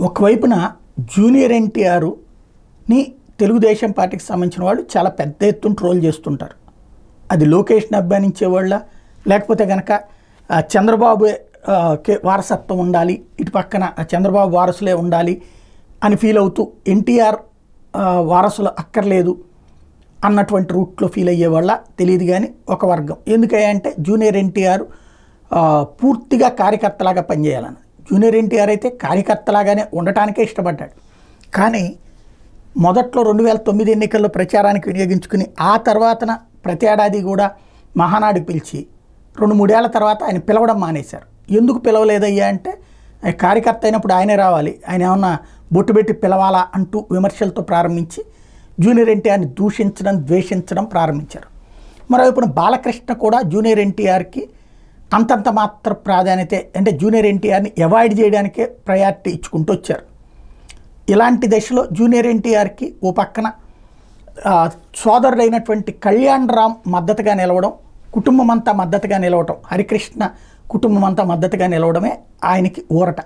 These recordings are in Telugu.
ఒకవైపున జూనియర్ ఎన్టీఆర్ని తెలుగుదేశం పార్టీకి సంబంధించిన వాళ్ళు చాలా పెద్ద ఎత్తున ట్రోల్ చేస్తుంటారు. అది లోకేష్ని అభిమానించేవాళ్ళ, లేకపోతే కనుక చంద్రబాబు వారసత్వం ఉండాలి, ఇటు పక్కన చంద్రబాబు వారసులే ఉండాలి అని ఫీల్ అవుతూ ఎన్టీఆర్ వారసులు అక్కర్లేదు అన్నటువంటి రూట్లో ఫీల్ అయ్యేవాళ్ళ తెలియదు. కానీ ఒక వర్గం ఎందుకంటే జూనియర్ ఎన్టీఆర్ పూర్తిగా కార్యకర్తలాగా పనిచేయాలని. జూనియర్ ఎన్టీఆర్ అయితే కార్యకర్తలాగానే ఉండటానికే ఇష్టపడ్డాడు. కానీ మొదట్లో 2009 ఎన్నికల్లో ప్రచారానికి వినియోగించుకుని ఆ తర్వాతన ప్రతి ఏడాది కూడా మహానాడుకి పిలిచి 2-3 ఏళ్ల తర్వాత ఆయన పిలవడం మానేశారు. ఎందుకు పిలవలేదయ్యా అంటే కార్యకర్త అయినప్పుడు ఆయనే రావాలి, ఆయన ఏమన్నా బొట్టు పెట్టి పిలవాలా అంటూ విమర్శలతో ప్రారంభించి జూనియర్ ఎన్టీఆర్ని దూషించడం, ద్వేషించడం ప్రారంభించారు. మరోవైపున బాలకృష్ణ కూడా జూనియర్ ఎన్టీఆర్కి అంతంత మాత్ర ప్రాధాన్యత, అంటే జూనియర్ ఎన్టీఆర్ని అవాయిడ్ చేయడానికే ప్రయారిటీ ఇచ్చుకుంటూ వచ్చారు. ఇలాంటి దశలో జూనియర్ ఎన్టీఆర్కి ఓ పక్కన సోదరుడైనటువంటి కళ్యాణ్ రామ్ మద్దతుగా నిలవడం, కుటుంబం అంతా మద్దతుగా నిలవడం, హరికృష్ణ కుటుంబం అంతా మద్దతుగా నిలవడమే ఆయనకి ఊరట.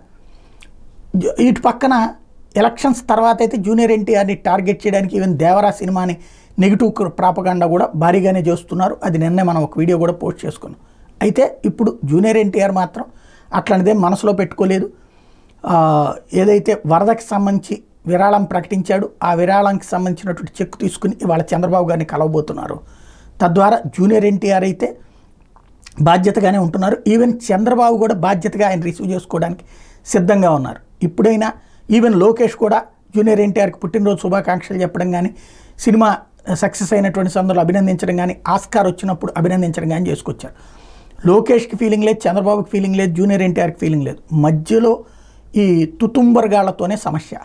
ఇటు పక్కన ఎలక్షన్స్ తర్వాత అయితే జూనియర్ ఎన్టీఆర్ని టార్గెట్ చేయడానికి ఈవెన్ దేవరా సినిమాని నెగిటివ్ ప్రాపగాండా కూడా భారీగానే చేస్తున్నారు. అది నిన్నే మనం ఒక వీడియో కూడా పోస్ట్ చేసుకున్నాం. అయితే ఇప్పుడు జూనియర్ ఎన్టీఆర్ మాత్రం అట్లాంటిదే మనసులో పెట్టుకోలేదు. ఏదైతే వరదకి సంబంధించి విరాళం ప్రకటించాడు, ఆ విరాళానికి సంబంధించినటువంటి చెక్ తీసుకుని ఇవాళ చంద్రబాబు గారిని కలవబోతున్నారు. తద్వారా జూనియర్ ఎన్టీఆర్ అయితే బాధ్యతగానే ఉంటున్నారు. ఈవెన్ చంద్రబాబు కూడా బాధ్యతగా ఆయన రిసీవ్ చేసుకోవడానికి సిద్ధంగా ఉన్నారు. ఇప్పుడైనా ఈవెన్ లోకేష్ కూడా జూనియర్ ఎన్టీఆర్కి పుట్టినరోజు శుభాకాంక్షలు చెప్పడం కానీ, సినిమా సక్సెస్ అయినటువంటి సందర్భంలో అభినందించడం కానీ, ఆస్కార్ వచ్చినప్పుడు అభినందించడం కానీ చేసుకొచ్చారు. లోకేష్కి ఫీలింగ్ లేదు, చంద్రబాబుకి ఫీలింగ్ లేదు, జూనియర్ ఎన్టీఆర్కి ఫీలింగ్ లేదు. మధ్యలో ఈ తుతుంబర్గాళ్లతోనే సమస్య.